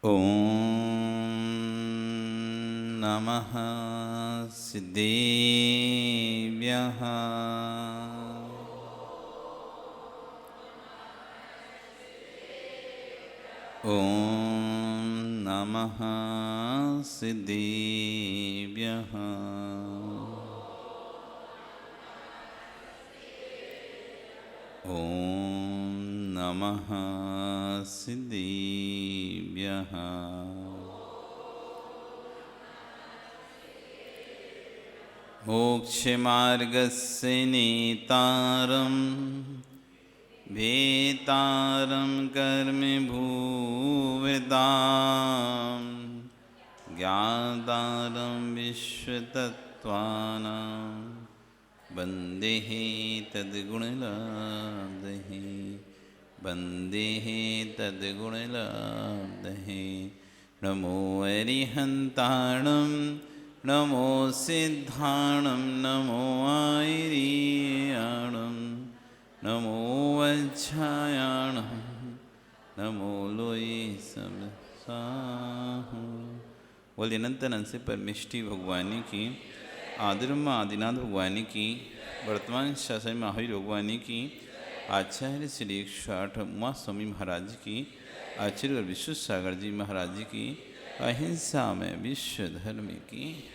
ॐ नमः सिद्धेभ्यः। ॐ नमः सिद्धेभ्यः। ॐ नमः सिद्धेभ्यः। मोक्षमार्गस्य नेतारं भेतारं कर्मभूवृतां ज्ञातारं विश्वतत्त्वानां वन्देहे तद्गुणलब्धये वन्देहे तद्गुणलब्धये। नमो अरिहन्ताणं नमो सिद्धाणं नमो आयर्याणं नमो वज्रायाणं नमो लोये सबसाहु। बोलिए अनंत अनंत से परमेष्टि भगवानी की, आदिब्रह्मा आदिनाथ भगवानी की, वर्तमान शासन महावीर भगवानी की, आचार्य श्री 108 उमा स्वामी महाराज की, आचार्य विश्व सागर जी महाराज जी की, अहिंसा में विश्व धर्म की।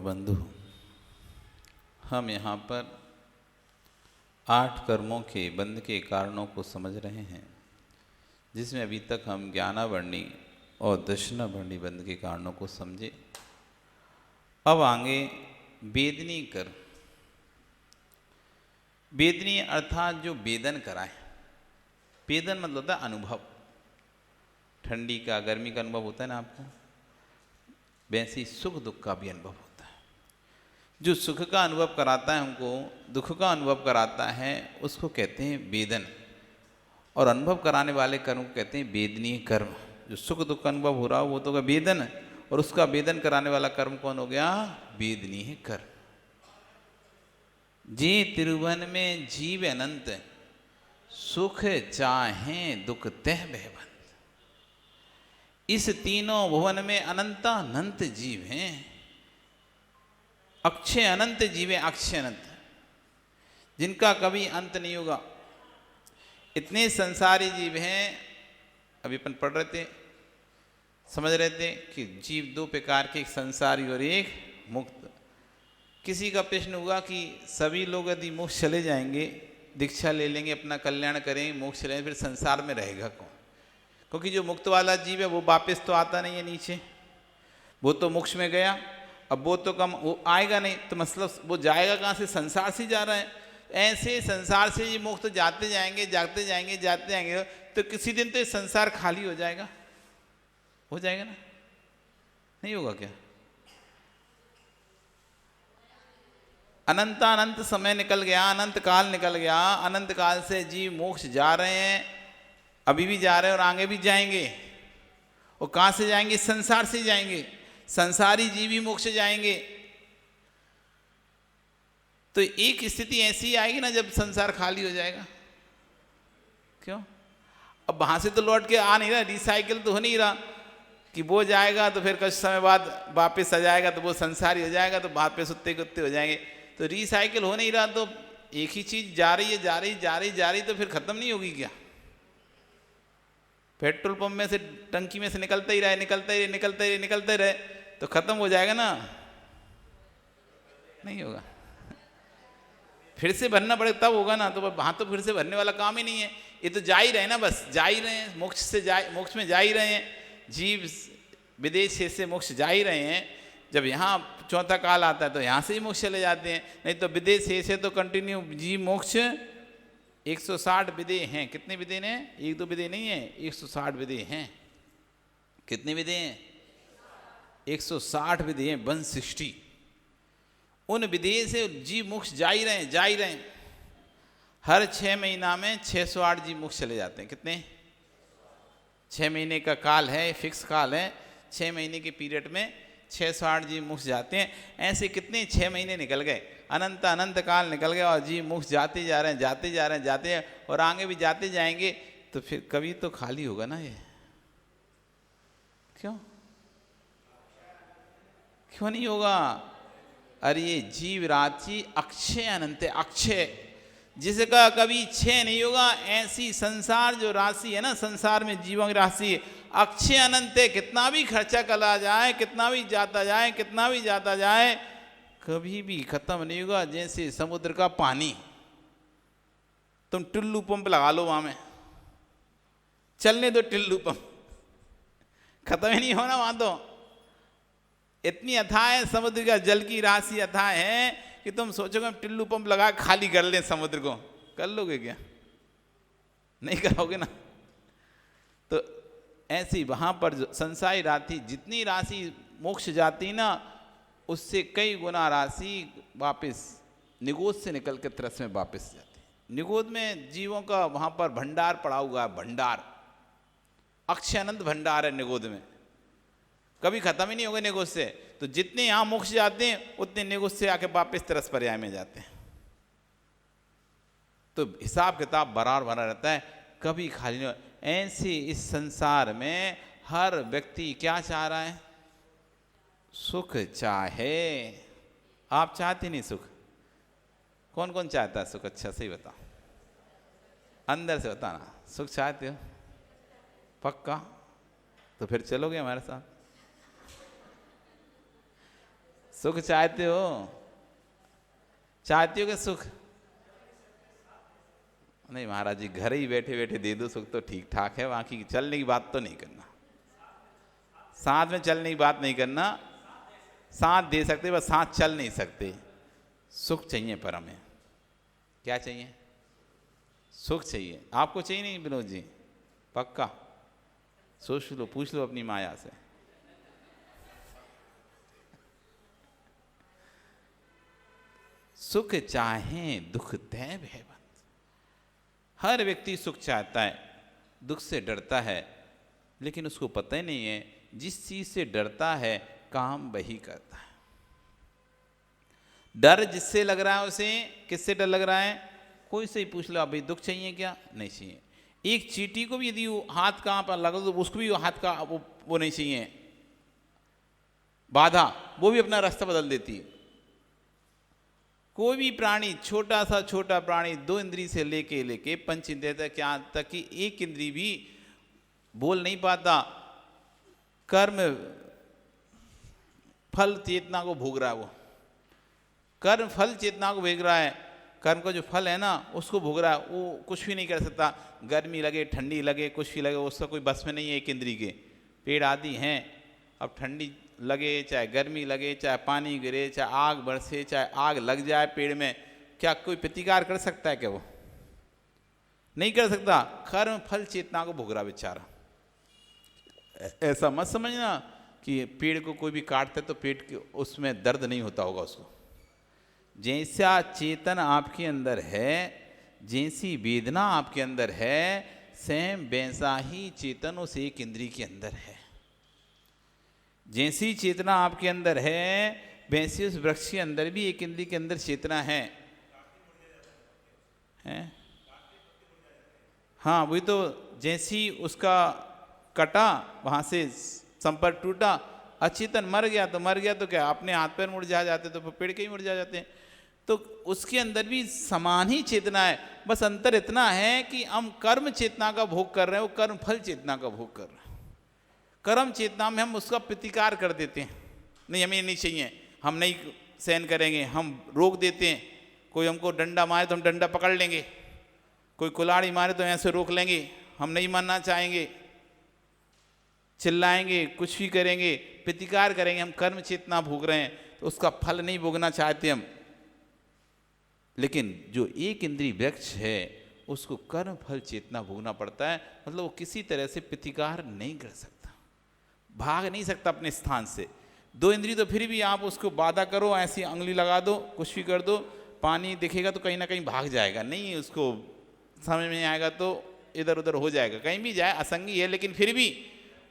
बंधु, हम यहाँ पर 8 कर्मों के बंध के कारणों को समझ रहे हैं, जिसमें अभी तक हम ज्ञानावर्णी और दशनावर्णी बंध के कारणों को समझे। अब आगे वेदनी कर्म। वेदनी अर्थात जो वेदन कराए। वेदन मतलब होता है अनुभव। ठंडी का गर्मी का अनुभव होता है ना आपको, वैसे ही सुख दुख का भी अनुभव होता है। जो सुख का अनुभव कराता है हमको, दुख का अनुभव कराता है, उसको कहते हैं वेदन। और अनुभव कराने वाले कर्म को कहते हैं वेदनीय कर्म। जो सुख दुख का अनुभव हो रहा हो वो तो का वेदन, और उसका वेदन कराने वाला कर्म कौन हो गया? वेदनीय कर्म। जे तिरुवन में जीव अनंत, सुख चाहे दुख तह भयबंद। इस तीनों भुवन में अनंतानंत जीव हैं। अक्षय अनंत जीव हैं, अक्षय अनंत, जिनका कभी अंत नहीं होगा। इतने संसारी जीव हैं। अभी अपन पढ़ रहे थे, समझ रहे थे कि जीव 2 प्रकार के, एक संसारी और एक मुक्त। किसी का प्रश्न हुआ कि सभी लोग यदि मोक्ष चले जाएंगे, दीक्षा ले लेंगे, अपना कल्याण करेंगे, मोक्ष चलेंगे, फिर संसार में रहेगा कौन? क्योंकि जो मुक्त वाला जीव है वो वापस तो आता नहीं है नीचे, वो तो मोक्ष में गया। अब वो तो कम वो आएगा नहीं, तो मतलब वो जाएगा कहाँ से? संसार से जा रहा है। ऐसे संसार से ये मुक्त जाते जाएंगे, जाते जाएंगे, जाते जाएंगे, तो किसी दिन तो ये संसार खाली हो जाएगा। हो जाएगा ना? नहीं होगा क्या? अनंतानंत समय निकल गया, अनंत काल निकल गया। अनंत काल से जीव मोक्ष जा रहे हैं, अभी भी जा रहे हैं और आगे भी जाएंगे। और कहाँ से जाएंगे? संसार से जाएंगे। संसारी जीव ही मोक्ष जाएंगे। तो एक स्थिति ऐसी आएगी ना जब संसार खाली हो जाएगा। क्यों? अब वहां से तो लौट के आ नहीं रहा, रिसाइकिल तो हो नहीं रहा कि वो जाएगा तो फिर कुछ समय बाद वापस आ जाएगा, तो वो संसारी हो जाएगा, तो वापस उत्ते कुत्ते हो जाएंगे। तो रिसाइकिल हो नहीं रहा, तो एक ही चीज जा रही है, जा रही जा रही जा रही, तो फिर खत्म नहीं होगी क्या? पेट्रोल पंप में से, टंकी में से निकलते ही रहे, निकलते ही रहे, निकलते ही रहे, निकलते रहे, तो खत्म हो जाएगा ना? नहीं होगा। फिर से भरना पड़ेगा तब होगा ना। तो वहां तो फिर से भरने वाला काम ही नहीं है। ये तो जा ही रहे ना, बस जा ही रहे हैं, मोक्ष से मोक्ष में जा ही रहे हैं। जीव विदेश से मोक्ष जा ही रहे हैं। जब यहाँ 4था काल आता है तो यहाँ से ही मोक्ष चले जाते हैं, नहीं तो विदेश से तो कंटिन्यू जीव मोक्ष। 160 विदे हैं। कितने विदे हैं? 1-2 विदे नहीं है, 160 विदे हैं। कितने विदे हैं? 160 विदे हैं, 160। उन विदे से जीव मोक्ष जा ही रहे हैं, जा ही रहे हैं। हर 6 महीना में 608 जीव मोक्ष चले जाते हैं। कितने? 6 महीने का काल है, फिक्स काल है। 6 महीने के पीरियड में 608 जीव मोक्ष जाते हैं। ऐसे कितने 6 महीने निकल गए, अनंत अनंत काल निकल गए और जीव मोक्ष जाते जा रहे हैं, जाते जा रहे हैं, जाते हैं और आगे भी जाते जाएंगे। तो फिर कभी तो खाली होगा ना ये, क्यों क्यों नहीं होगा? अरे ये जीव राशि अक्षय अनंत है, अक्षय, जिसका कभी क्षय नहीं होगा। ऐसी संसार जो राशि है ना, संसार में जीवों की राशि अक्षय अनंत है। कितना भी खर्चा करा जाए, कितना भी जाता जाए, कितना भी जाता जाए, कभी भी खत्म नहीं होगा। जैसे समुद्र का पानी, तुम टुल्लू पंप लगा लो वहां में, चलने दो टिल्लू पंप, खत्म ही नहीं होना वहां तो। इतनी अथाह समुद्र का जल की राशि अथाह है कि तुम सोचोगे हम टिल्लू पंप लगा खाली कर लें समुद्र को, कर लोगे क्या? नहीं करोगे ना। तो ऐसी वहां पर संसारी राशि, जितनी राशि मोक्ष जाती ना, उससे कई गुना राशि वापस निगोद से निकल के तरस में वापस जाती। निगोद में जीवों का वहां पर भंडार पड़ा हुआ है, भंडार, अक्षय अनंत भंडार है निगोद में, कभी खत्म ही नहीं होगा निगोद से। तो जितने यहां मोक्ष जाते हैं उतने निगोद से आके वापस तरस पर्याय में जाते हैं। तो हिसाब किताब बराबर बना रहता है, कभी खाली नहीं। ऐसे इस संसार में हर व्यक्ति क्या चाह रहा है? सुख चाहे। आप चाहते नहीं सुख? कौन कौन चाहता है सुख? अच्छा सही बताओ, अंदर से बताना। सुख चाहते हो? पक्का? तो फिर चलोगे हमारे साथ? सुख चाहते हो? चाहते हो कि सुख? नहीं महाराज जी, घर ही बैठे बैठे दे दो सुख तो ठीक ठाक है, वहां की चलने की बात तो नहीं करना, साथ में चलने की बात नहीं करना। साथ दे सकते बस साथ चल नहीं सकते। सुख चाहिए पर हमें। क्या चाहिए? सुख चाहिए। आपको चाहिए नहीं विनोद जी? पक्का? सोच लो, पूछ लो अपनी माया से। सुख चाहे दुख तय भयवंत। हर व्यक्ति सुख चाहता है, दुख से डरता है, लेकिन उसको पता ही नहीं है जिस चीज से डरता है काम वही करता है। डर जिससे लग रहा है उसे, किससे डर लग रहा है? कोई से ही पूछ लो, भाई दुख चाहिए क्या? नहीं चाहिए। एक चींटी को भी यदि हाथ कहाँ पर लगा दो, उसको भी हाथ का वो नहीं चाहिए बाधा, वो भी अपना रास्ता बदल देती है। कोई भी प्राणी, छोटा सा छोटा प्राणी, 2 इंद्री से लेके पंच इंद्रिय तक, यहाँ तक कि 1 इंद्री भी बोल नहीं पाता, कर्म फल चेतना को भोग रहा है। वो कर्म फल चेतना को भोग रहा है। कर्म का जो फल है ना उसको भोग रहा है। वो कुछ भी नहीं कर सकता, गर्मी लगे ठंडी लगे कुछ भी लगे, उसका कोई बस में नहीं है। 1 इंद्री के पेड़ आदि हैं, अब ठंडी लगे चाहे गर्मी लगे, चाहे पानी गिरे, चाहे आग बरसे, चाहे आग लग जाए पेड़ में, क्या कोई प्रतिकार कर सकता है? क्या वो नहीं कर सकता। कर्म फल चेतना को भोग रहा बेचारा। ऐसा मत समझना कि पेड़ को कोई भी काटता है तो पेट के उसमें दर्द नहीं होता होगा उसको। जैसा चेतन आपके अंदर है, जैसी वेदना आपके अंदर है, सेम वैसा ही चेतन उस 1 इंद्री के अंदर है। जैसी चेतना आपके अंदर है वैसे उस वृक्ष के अंदर भी 1 इंद्री के अंदर चेतना है। हाँ वही तो, जैसी उसका कटा वहां से संपर्क टूटा, अचेतन मर गया तो मर गया, तो क्या अपने हाथ पैर मुरझा जाते, तो पेड़ के ही मुरझा जाते हैं। तो उसके अंदर भी समान ही चेतना है, बस अंतर इतना है कि हम कर्म चेतना का भोग कर रहे हैं, वो कर्म फल चेतना का भोग कर रहे हैं। कर्म चेतना में हम उसका प्रतिकार कर देते हैं, नहीं हमें नहीं चाहिए, हम नहीं सहन करेंगे, हम रोक देते हैं। कोई हमको डंडा मारे तो हम डंडा पकड़ लेंगे, कोई कुल्हाड़ी मारे तो ऐसे रोक लेंगे, हम नहीं मानना चाहेंगे, चिल्लाएंगे, कुछ भी करेंगे, प्रतिकार करेंगे। हम कर्म चेतना भोग रहे हैं तो उसका फल नहीं भोगना चाहते हम। लेकिन जो 1 इंद्रिय वृक्ष है उसको कर्म फल चेतना भोगना पड़ता है, मतलब वो किसी तरह से प्रतिकार नहीं कर सकता, भाग नहीं सकता अपने स्थान से। 2 इंद्रिय तो फिर भी आप उसको बाधा करो, ऐसी अंगुली लगा दो, कुछ भी कर दो, पानी दिखेगा तो कहीं ना कहीं भाग जाएगा, नहीं उसको समझ में आएगा तो इधर उधर हो जाएगा, कहीं भी जाए असंगी है, लेकिन फिर भी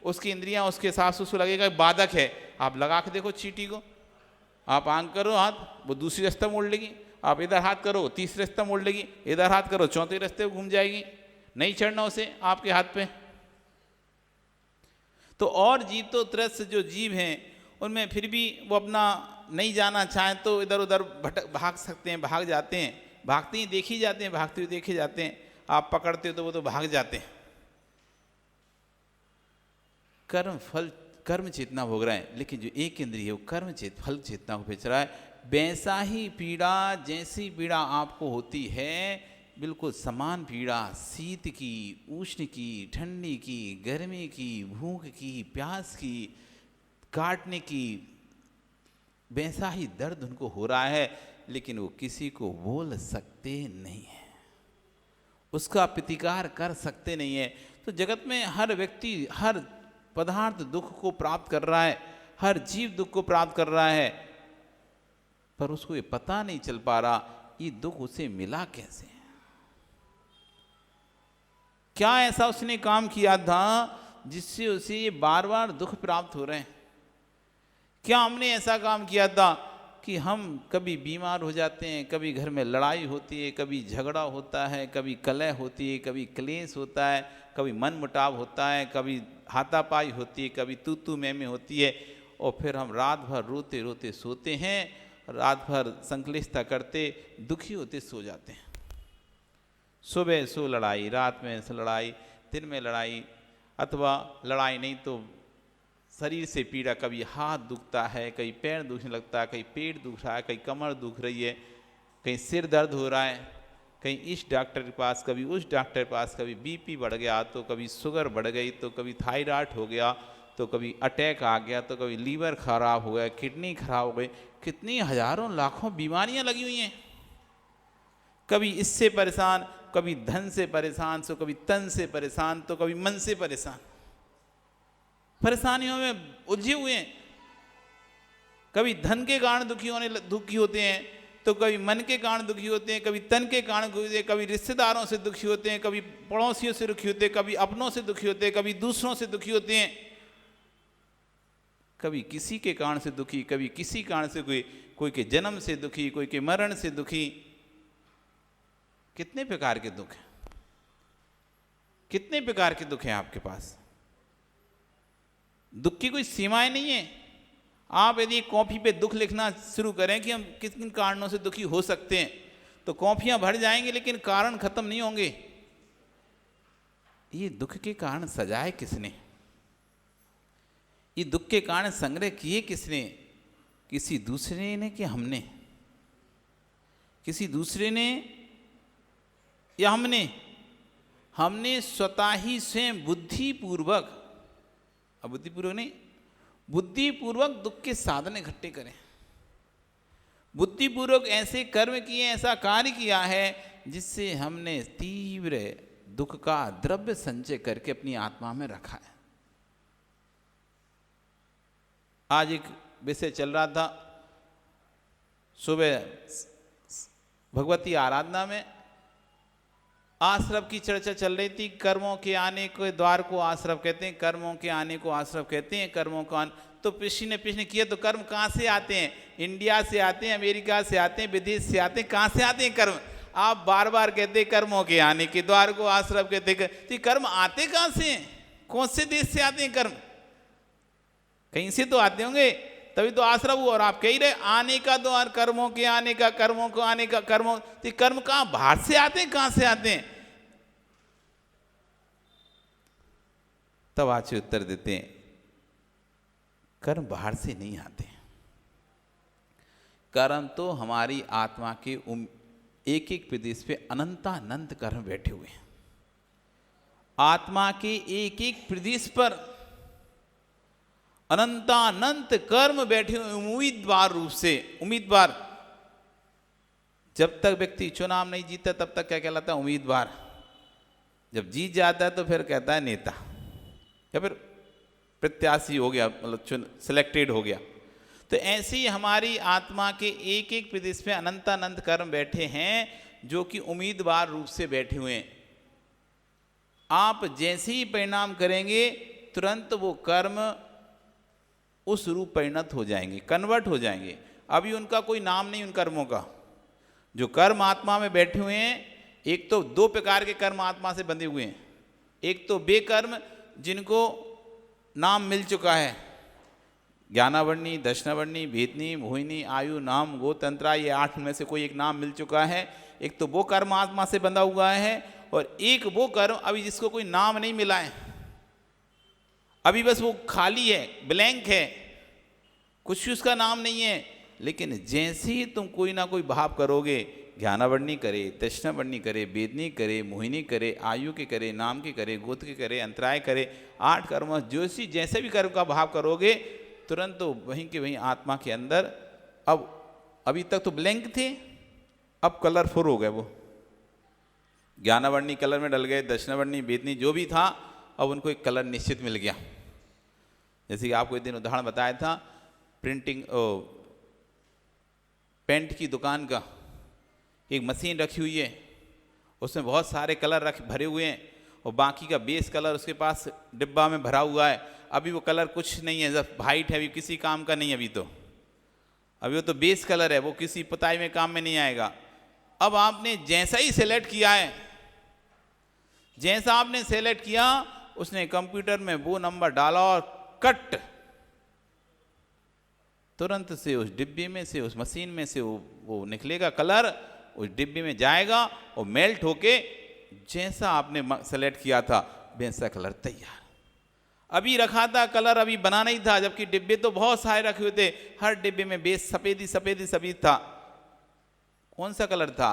उसकी इंद्रियां उसके हिसाब से उसको लगेगा बाधक है। आप लगा के देखो चींटी को, आप आंख करो हाथ, वो दूसरी रास्ता मोड़ लेगी, आप इधर हाथ करो तीसरे रास्ता मोड़ लेगी, इधर हाथ करो चौथे रास्ते घूम जाएगी, नहीं चढ़ना उसे आपके हाथ पे। तो और जीव तो त्रस्त जो जीव हैं उनमें फिर भी वो अपना नहीं जाना चाहें तो इधर उधर भाग सकते हैं, भाग जाते हैं, भागते ही देखी जाते हैं, भागते हुए देखे जाते हैं। आप पकड़ते हो तो वो तो भाग जाते हैं। कर्म फल कर्म चेतना भोग रहा है, लेकिन जो एक इंद्रिय है वो कर्म फल चेतना को बेच रहा है। वैसा ही पीड़ा, जैसी पीड़ा आपको होती है, बिल्कुल समान पीड़ा शीत की, उष्ण की, ठंडी की, गर्मी की, भूख की, प्यास की, काटने की, वैसा ही दर्द उनको हो रहा है, लेकिन वो किसी को बोल सकते नहीं है, उसका प्रतिकार कर सकते नहीं है। तो जगत में हर व्यक्ति, हर पदार्थ दुख को प्राप्त कर रहा है, हर जीव दुख को प्राप्त कर रहा है, पर उसको ये पता नहीं चल पा रहा ये दुख उसे मिला कैसे। क्या ऐसा उसने काम किया था जिससे उसे ये बार बार दुख प्राप्त हो रहे हैं? क्या हमने ऐसा काम किया था कि हम कभी बीमार हो जाते हैं, कभी घर में लड़ाई होती है, कभी झगड़ा होता है, कभी कलह होती है, कभी क्लेश होता है, कभी मन मुटाव होता है, कभी हाथापाई होती है, कभी तू तू मैं होती है, और फिर हम रात भर रोते रोते सोते हैं, रात भर संक्लिष्टता करते दुखी होते सो जाते हैं। सुबह सो लड़ाई, रात में सो लड़ाई, दिन में लड़ाई, अथवा लड़ाई नहीं तो शरीर से पीड़ा, कभी हाथ दुखता है, कहीं पैर दुखने लगता है, कहीं पेट दुख रहा है, कहीं कमर दुख रही है, कहीं सिर दर्द हो रहा है, कहीं इस डॉक्टर के पास, कभी उस डॉक्टर के पास, कभी बीपी बढ़ गया तो कभी शुगर बढ़ गई, तो कभी थायराइड हो गया, तो कभी अटैक आ गया, तो कभी लीवर खराब हो गया, किडनी खराब हो गई, कितनी हजारों लाखों बीमारियां लगी हुई हैं। कभी इससे परेशान, कभी धन से परेशान, तो कभी तन से परेशान, तो कभी मन से परेशान, परेशानियों में उलझे हुए हैं। कभी धन के कारण दुखी होते हैं, तो कभी मन के कारण दुखी होते हैं, कभी तन के कारण दुखी होते हैं, कभी रिश्तेदारों से दुखी होते हैं, कभी पड़ोसियों से दुखी होते हैं, कभी अपनों से दुखी होते हैं, कभी दूसरों से दुखी होते हैं, कभी किसी के कारण से दुखी, कभी किसी कारण से कोई के जन्म से दुखी, कोई के मरण से दुखी। कितने प्रकार के दुख हैं, कितने प्रकार के दुख हैं आपके पास। दुख की कोई सीमाएं नहीं है। आप यदि कॉपी पे दुख लिखना शुरू करें कि हम किन किन कारणों से दुखी हो सकते हैं, तो कॉपियां भर जाएंगे, लेकिन कारण खत्म नहीं होंगे। ये दुख के कारण सजाए किसने? ये दुख के कारण संग्रह किए किसने? किसी दूसरे ने कि हमने? किसी दूसरे ने या हमने? हमने स्वतः ही स्वयं बुद्धिपूर्वक, अबुद्धिपूर्वक नहीं, बुद्धिपूर्वक दुख के साधन इकट्ठे करें, बुद्धिपूर्वक ऐसे कर्म किए, ऐसा कार्य किया है जिससे हमने तीव्र दुख का द्रव्य संचय करके अपनी आत्मा में रखा है। आज एक विषय चल रहा था, सुबह भगवती आराधना में आश्रव की चर्चा चल रही थी। कर्मों के आने के द्वार को आश्रव कहते हैं, कर्मों के आने को आश्रव कहते हैं, कर्मों का तो प्रश्न किया, तो कर्म कहाँ से आते हैं? इंडिया से आते हैं, अमेरिका से आते हैं, विदेश से आते हैं, कहाँ से आते हैं कर्म? आप बार बार कहते हैं कर्मों के आने के द्वार को आश्रव कहते हैं, तो कर्म आते कहाँ से हैं? कौन से देश से आते हैं कर्म? कहीं से तो आते होंगे, तभी तो आश्रव हुआ। और आप कह रहे आने का द्वार, कर्मों के आने का, कर्मों को आने का, कर्मों, तो कर्म कहाँ बाहर से आते हैं, कहाँ से आते हैं? तब आचे उत्तर देते हैं, कर्म बाहर से नहीं आते, कर्म तो हमारी आत्मा के एक एक प्रदेश पे अनंतानंत कर्म बैठे हुए हैं। आत्मा के एक एक प्रदेश पर अनंतानंत कर्म बैठे हुए उम्मीदवार रूप से। उम्मीदवार, जब तक व्यक्ति चुनाव नहीं जीता तब तक क्या कहलाता है? उम्मीदवार। जब जीत जाता है तो फिर कहता है नेता, या फिर प्रत्याशी हो गया, मतलब सिलेक्टेड हो गया। तो ऐसे ही हमारी आत्मा के एक एक प्रदेश में अनंतानंत कर्म बैठे हैं, जो कि उम्मीदवार रूप से बैठे हुए हैं। आप जैसे ही परिणाम करेंगे तुरंत वो कर्म उस रूप परिणत हो जाएंगे, कन्वर्ट हो जाएंगे। अभी उनका कोई नाम नहीं उन कर्मों का। जो कर्म आत्मा में बैठे हुए हैं, एक तो दो प्रकार के कर्म आत्मा से बंधे हुए हैं। एक तो बेकर्म जिनको नाम मिल चुका है, ज्ञानावर्णी, दर्शनावर्णी, भेदनी, मोहिनी, आयु, नाम, गोतंत्रा, ये 8 में से कोई एक नाम मिल चुका है। एक तो वो कर्म आत्मा से बंधा हुआ है, और एक वो कर्म अभी जिसको कोई नाम नहीं मिला है, अभी बस वो खाली है, ब्लैंक है, कुछ उसका नाम नहीं है। लेकिन जैसे ही तुम कोई ना कोई भाव करोगे, ज्ञानावर्णी करे, दर्शनावर्णी करे, वेदनी करे, मोहिनी करे, आयु के करे, नाम के करे, गोत्र के करे, अंतराय करे, 8 कर्म जोशी जैसे भी कर्म का भाव करोगे, तुरंत तो वहीं के वहीं आत्मा के अंदर, अब अभी तक तो ब्लैंक थे, अब कलरफुल हो गए। वो ज्ञानावर्णी कलर में डल गए, दर्शनावर्णी, वेदनी जो भी था, अब उनको एक कलर निश्चित मिल गया। जैसे कि आपको एक दिन उदाहरण बताया था, प्रिंटिंग पेंट की दुकान का, एक मशीन रखी हुई है, उसमें बहुत सारे कलर भरे हुए हैं, और बाकी का बेस कलर उसके पास डिब्बा में भरा हुआ है। अभी वो कलर कुछ नहीं है, जब वाइट है, अभी किसी काम का नहीं है। अभी वो तो बेस कलर है, वो किसी पुताई में काम में नहीं आएगा। अब आपने जैसा ही सेलेक्ट किया है, जैसा आपने सेलेक्ट किया, उसने कंप्यूटर में वो नंबर डाला और कट, तुरंत से उस डिब्बे में से, उस मशीन में से वो निकलेगा कलर, उस डिब्बे में जाएगा और मेल्ट होके जैसा आपने सेलेक्ट किया था वैसा कलर तैयार। अभी रखा था कलर, अभी बना नहीं था, जबकि डिब्बे तो बहुत सारे रखे हुए थे, हर डिब्बे में बेस सफेद ही था। कौन सा कलर था?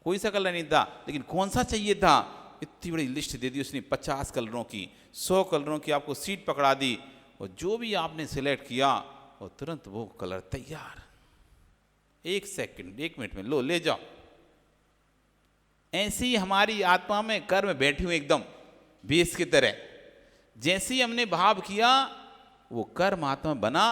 कोई सा कलर नहीं था, लेकिन कौन सा चाहिए था? इतनी बड़ी लिस्ट दे दी उसने, 50 कलरों की, 100 कलरों की, आपको सीट पकड़ा दी, और जो भी आपने सिलेक्ट किया और तुरंत वो कलर तैयार, 1 सेकंड 1 मिनट में लो ले जाओ। ऐसे ही हमारी आत्मा में कर्म बैठे हुए एकदम बेस की तरह, जैसे ही हमने भाव किया वो कर्म आत्मा बना,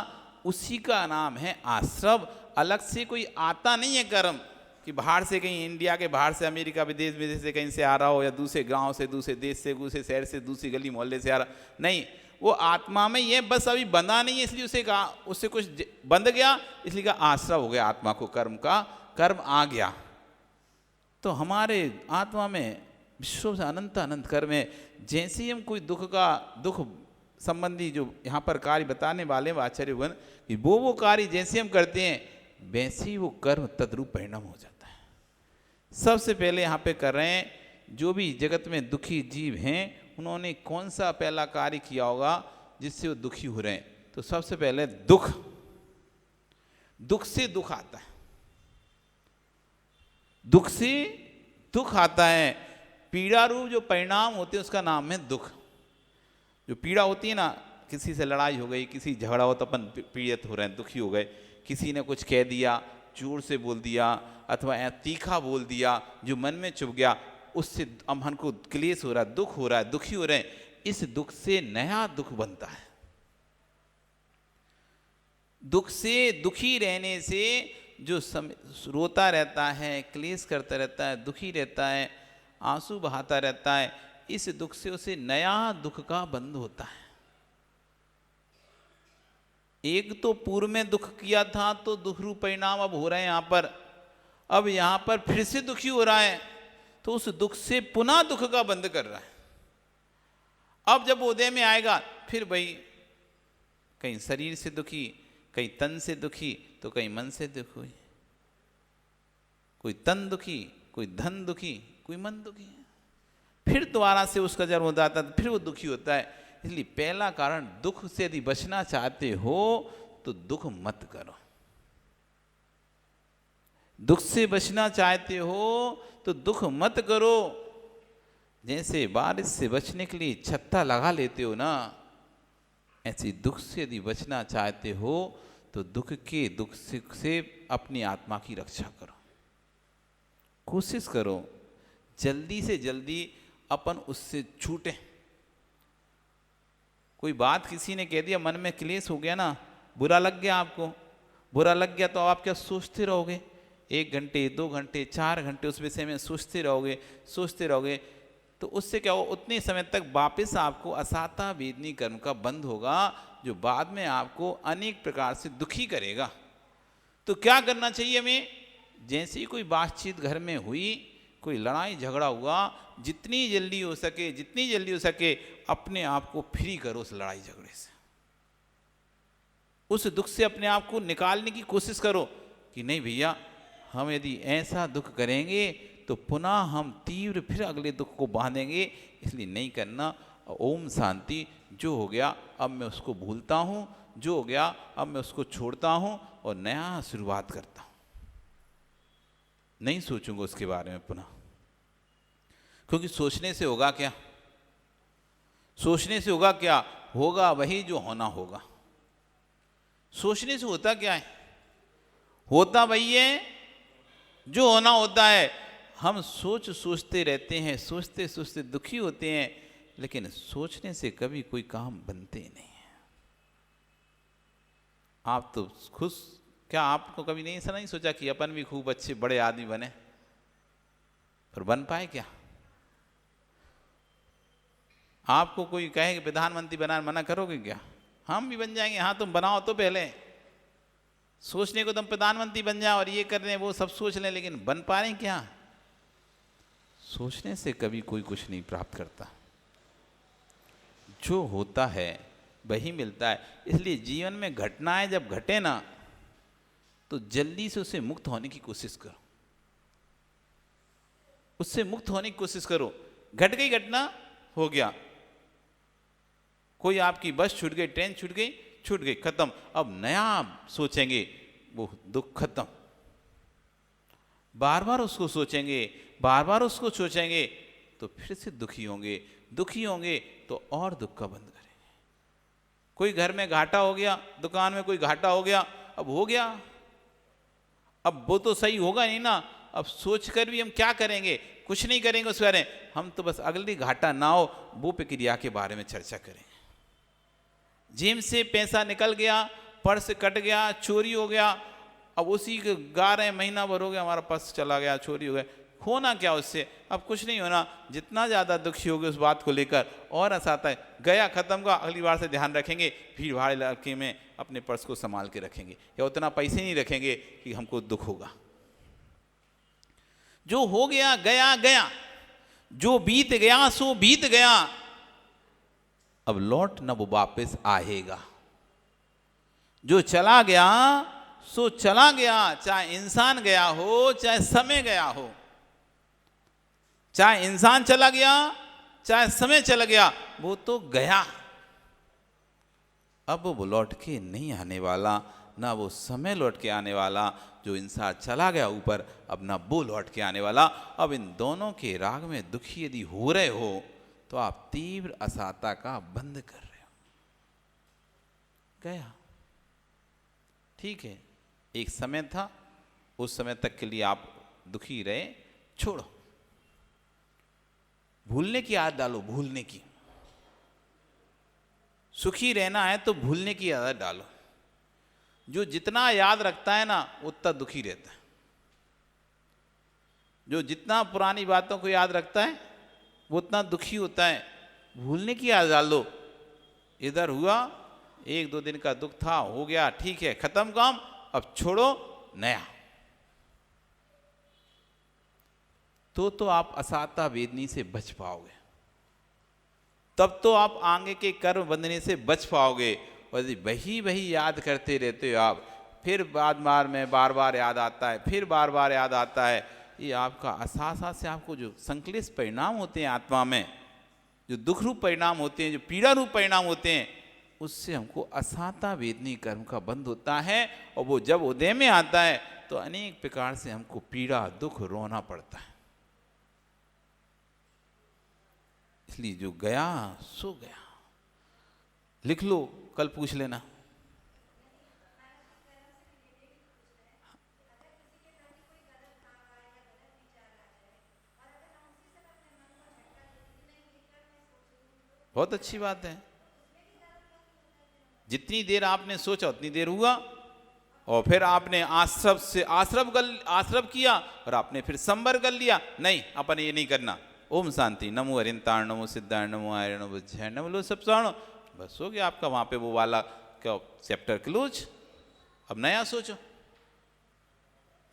उसी का नाम है आश्रव। अलग से कोई आता नहीं है कर्म, कि बाहर से कहीं इंडिया के बाहर से, अमेरिका विदेश से कहीं से आ रहा हो, या दूसरे गांव से, दूसरे देश से, दूसरे शहर से, दूसरी गली मोहल्ले से आ रहा, नहीं, वो आत्मा में ये बस अभी बंधा नहीं है, इसलिए उसे कहा, उससे कुछ बंध गया, इसलिए का आश्रय हो गया आत्मा को, कर्म आ गया। तो हमारे आत्मा में विश्व से अनंत अनंत कर्म है। जैसे ही हम कोई दुख संबंधी जो यहाँ पर कार्य बताने वाले आचार्यगण, कि वो कार्य जैसे हम करते हैं वैसे ही वो कर्म तद्रूप परिणाम हो जाता है। सबसे पहले यहाँ पे कर रहे हैं, जो भी जगत में दुखी जीव हैं, उन्होंने कौन सा पहला कार्य किया होगा जिससे वो दुखी हो रहे हैं? तो सबसे पहले दुख से दुख आता है, दुख से दुख आता है। पीड़ा रूप जो परिणाम होते हैं उसका नाम है दुख। जो पीड़ा होती है ना, किसी से लड़ाई हो गई, किसी झगड़ा हो तो अपन पीड़ित हो रहे हैं, दुखी हो गए, किसी ने कुछ कह दिया, जोर से बोल दिया, अथवा तीखा बोल दिया, जो मन में चुभ गया, उससे मन को क्लेश हो रहा है, दुख हो रहा है, दुखी हो रहे हैं। इस दुख से नया दुख बनता है। दुख से दुखी रहने से जो रोता रहता है, क्लेश करता रहता है, दुखी रहता है, आंसू बहाता रहता है, इस दुख से उसे नया दुख का बंध होता है। एक तो पूर्व में दुख किया था तो दुख रूप परिणाम अब हो रहे हैं यहाँ पर, अब यहाँ पर फिर से दुखी हो रहा है, तो उस दुख से पुनः दुख का बंध कर रहा है। अब जब उदय में आएगा फिर भाई कहीं शरीर से दुखी, कहीं तन से दुखी, तो कहीं मन से दुखी, कोई तन दुखी, कोई धन दुखी, कोई मन दुखी, फिर दोबारा से उसका जन्म हो जाता है, फिर वो दुखी होता है। इसलिए पहला कारण, दुख से यदि बचना चाहते हो तो दुख मत करो। दुख से बचना चाहते हो तो दुख मत करो। जैसे बारिश से बचने के लिए छत्ता लगा लेते हो ना, ऐसे दुख से यदि बचना चाहते हो तो दुख से अपनी आत्मा की रक्षा करो। कोशिश करो जल्दी से जल्दी अपन उससे छूटे। कोई बात किसी ने कह दिया, मन में क्लेश हो गया ना, बुरा लग गया, आपको बुरा लग गया, तो आप क्या सोचते रहोगे? 1 घंटे, 2 घंटे, 4 घंटे उस विषय में सोचते रहोगे। तो उससे क्या हो, उतने समय तक वापस आपको असाता वेदनी कर्म का बंध होगा, जो बाद में आपको अनेक प्रकार से दुखी करेगा। तो क्या करना चाहिए हमें? जैसे ही कोई बातचीत घर में हुई, कोई लड़ाई झगड़ा हुआ, जितनी जल्दी हो सके अपने आप को फ्री करो उस लड़ाई झगड़े से, उस दुख से अपने आप को निकालने की कोशिश करो कि नहीं भैया, हम यदि ऐसा दुख करेंगे तो पुनः हम तीव्र फिर अगले दुख को बांधेंगे, इसलिए नहीं करना। ओम शांति, जो हो गया अब मैं उसको भूलता हूँ, जो हो गया अब मैं उसको छोड़ता हूँ और नया शुरुआत करता हूँ, नहीं सोचूंगा उसके बारे में पुनः। क्योंकि सोचने से होगा क्या? सोचने से होगा क्या? होगा वही जो होना होगा। सोचने से होता क्या है? होता वही है जो होना होता है। हम सोचते रहते हैं, सोचते सोचते दुखी होते हैं, लेकिन सोचने से कभी कोई काम बनते नहीं है। आप तो खुश, क्या आपको कभी नहीं ऐसा नहीं सोचा कि अपन भी खूब अच्छे बड़े आदमी बने, पर बन पाए क्या? आपको कोई कहे कि प्रधानमंत्री बनाने, मना करोगे क्या? हम भी बन जाएंगे। हाँ, तुम बनाओ तो पहले, सोचने को तुम प्रधानमंत्री बन जाओ और ये कर रहे हैं वो सब सोच लें, लेकिन बन पा रहे हैं क्या? सोचने से कभी कोई कुछ नहीं प्राप्त करता। जो होता है वही मिलता है। इसलिए जीवन में घटनाएं जब घटे ना, तो जल्दी से उससे मुक्त होने की कोशिश करो, उससे मुक्त होने की कोशिश करो। घट गई घटना, हो गया, कोई आपकी बस छूट गई, ट्रेन छूट गई, खत्म। अब नया सोचेंगे, वो दुख खत्म। बार बार उसको सोचेंगे, बार बार उसको सोचेंगे, तो फिर से दुखी होंगे तो और दुख का बंद करेंगे। कोई घर में घाटा हो गया, दुकान में कोई घाटा हो गया, अब हो गया, अब वो तो सही होगा नहीं ना। अब सोच कर भी हम क्या करेंगे? कुछ नहीं करेंगे उस बारे में। हम तो बस अगली घाटा ना हो वो प्रक्रिया के बारे में चर्चा करेंगे। जेब से पैसा निकल गया, पर्स कट गया, चोरी हो गया, अब उसी के गा रहे हैं, महीना भर हो गया हमारा पर्स चला गया, चोरी हो गया। होना क्या उससे? अब कुछ नहीं होना। जितना ज़्यादा दुखी होगे उस बात को लेकर और हंसाता है, गया, खत्म का, अगली बार से ध्यान रखेंगे, भीड़ भाड़ इलाके में अपने पर्स को संभाल के रखेंगे, या उतना पैसे नहीं रखेंगे कि हमको दुख होगा। जो हो गया गया गया, जो बीत गया सो बीत गया, अब लौट न वो वापस आएगा। जो चला गया सो चला गया, चाहे इंसान गया हो चाहे समय गया हो। चाहे इंसान चला गया चाहे समय चला गया, वो तो गया। अब वो लौट के नहीं आने वाला, ना वो समय लौट के आने वाला। जो इंसान चला गया ऊपर, अब ना वो लौट के आने वाला। अब इन दोनों के राग में दुखी यदि हो रहे हो तो आप तीव्र असाता का बंध कर रहे हो। गया, ठीक है, एक समय था, उस समय तक के लिए आप दुखी रहे, छोड़ो। भूलने की आदत डालो, भूलने की। सुखी रहना है तो भूलने की आदत डालो। जो जितना याद रखता है ना, उतना दुखी रहता है। जो जितना पुरानी बातों को याद रखता है वो उतना दुखी होता है। भूलने की आदत डाल दो। इधर हुआ, एक दो दिन का दुख था, हो गया, ठीक है, खत्म काम, अब छोड़ो, नया। तो आप असाता वेदनी से बच पाओगे। तब तो आप आगे के कर्म बंधने से बच पाओगे। और यदि वही याद करते रहते हो आप, फिर बार बार याद आता है, फिर बार बार याद आता है, ये आपका असासा से आपको जो संक्लिष्ट परिणाम होते हैं आत्मा में, जो दुख रूप परिणाम होते हैं, जो पीड़ा रूप परिणाम होते हैं, उससे हमको असाता वेदनी कर्म का बंध होता है। और वो जब उदय में आता है तो अनेक प्रकार से हमको पीड़ा, दुख, रोना पड़ता है। इसलिए जो गया सो गया। लिख लो, कल पूछ लेना। बहुत अच्छी बात है। जितनी देर आपने सोचा उतनी देर हुआ, और फिर आपने आश्रव किया और आपने फिर संबर कर लिया। नहीं, अपन ये नहीं करना, ओम शांति, नमो हरिंताण, नमो सिद्धाण, नमो आयण, नमो बुद्धाय, नमो लो सब साणो, बस हो गया आपका वहाँ पे वो वाला क्या चैप्टर क्लोज। अब नया सोचो,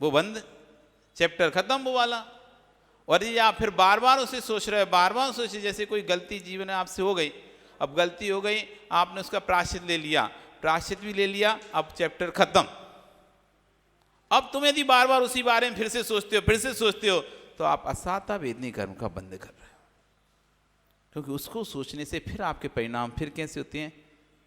वो बंद, चैप्टर खत्म वो वाला। और ये आप फिर बार बार उसे सोच रहे हो, बार बार सोचिए, जैसे कोई गलती जीवन में आपसे हो गई, अब गलती हो गई, आपने उसका प्रायश्चित ले लिया, प्रायश्चित भी ले लिया, अब चैप्टर खत्म। अब तुम यदि बार बार उसी बारे में फिर से सोचते हो, फिर से सोचते हो, तो आप असाता वेदनी कर्म का बंद कर रहे हो। क्योंकि उसको सोचने से फिर आपके परिणाम फिर कैसे होते हैं,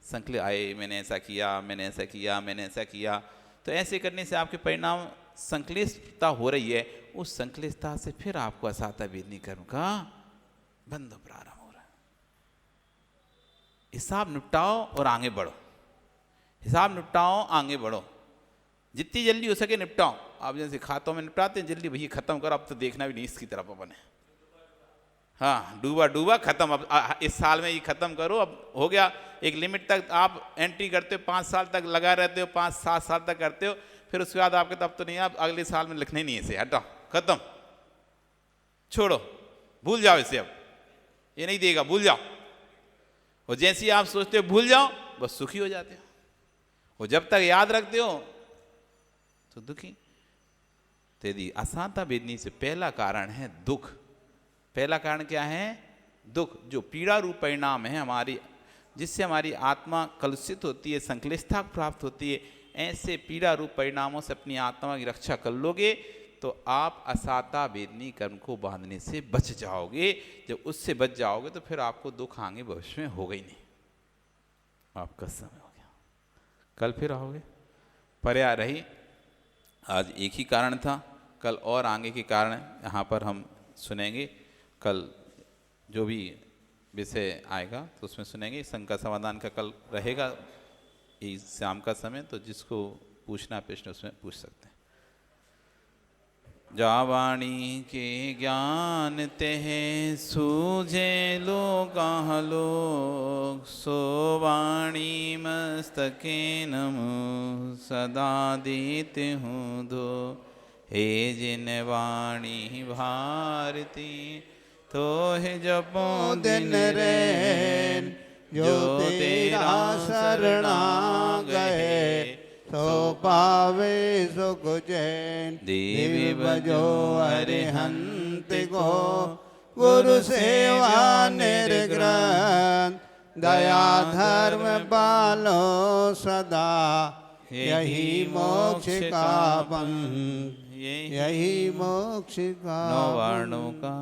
संकल्प आए, मैंने ऐसा किया, मैंने ऐसा किया, मैंने ऐसा किया। तो ऐसे करने से आपके परिणाम संक्लेशता हो रही है, उस संक्लेशता से फिर आपको असाता वेदनी कर्म का बंध प्रारंभ हो रहा है। हिसाब निपटाओ और आगे बढ़ो, हिसाब निपटाओ, आगे बढ़ो, जितनी जल्दी हो सके निपटाओ। आप जैसे खातों में निपटाते हैं, जल्दी भैया खत्म करो, अब तो देखना भी नहीं इसकी तरफ बने। हाँ, डूबा डूबा खत्म, अब इस साल में ये खत्म करो, अब हो गया। एक लिमिट तक आप एंट्री करते हो, 5 साल तक लगा रहते हो, 5-7 साल तक करते हो, फिर उसके बाद आपके तब तो नहीं, आप अगले साल में लिखना ही नहीं है इसे, हटाओ, खत्म, छोड़ो, भूल जाओ इसे, अब ये नहीं देगा, भूल जाओ। और जैसे ही आप सोचते हो भूल जाओ, बस सुखी हो जाते हो। वो जब तक याद रखते हो तो दुखी। तो यदि असाता वेदनी से पहला कारण है दुख। पहला कारण क्या है? दुख, जो पीड़ा रूप परिणाम है हमारी, जिससे हमारी आत्मा कलुषित होती है, संक्लिष्टता प्राप्त होती है। ऐसे पीड़ा रूप परिणामों से अपनी आत्मा की रक्षा कर लोगे तो आप असाता वेदनी कर्म को बांधने से बच जाओगे। जब उससे बच जाओगे तो फिर आपको दुख आगे भविष्य में होगा ही नहीं, आपका समय हो गया, कल फिर आओगे। पर्याय रही, आज एक ही कारण था, कल और आगे के कारण यहाँ पर हम सुनेंगे। कल जो भी विषय आएगा तो उसमें सुनेंगे। शंका समाधान का कल रहेगा इस शाम का समय, तो जिसको पूछना प्रश्न उसमें पूछ सकते हैं। जावाणी के ज्ञान तेह सूझे लोग लोग, सोवाणी मस्तके नमो सदा देते हूँ दो। हे जिन वाणी भारती तो हे जपो दिन रैन, जो तेरा शरणा गए सो पावे सुख चैन। देवी बजो अरिहंत को गुरु सेवा निर्ग्रंथ, दया धर्म पालो सदा यही मोक्ष का पंथ, यही मोक्ष का। नौ वर्णों का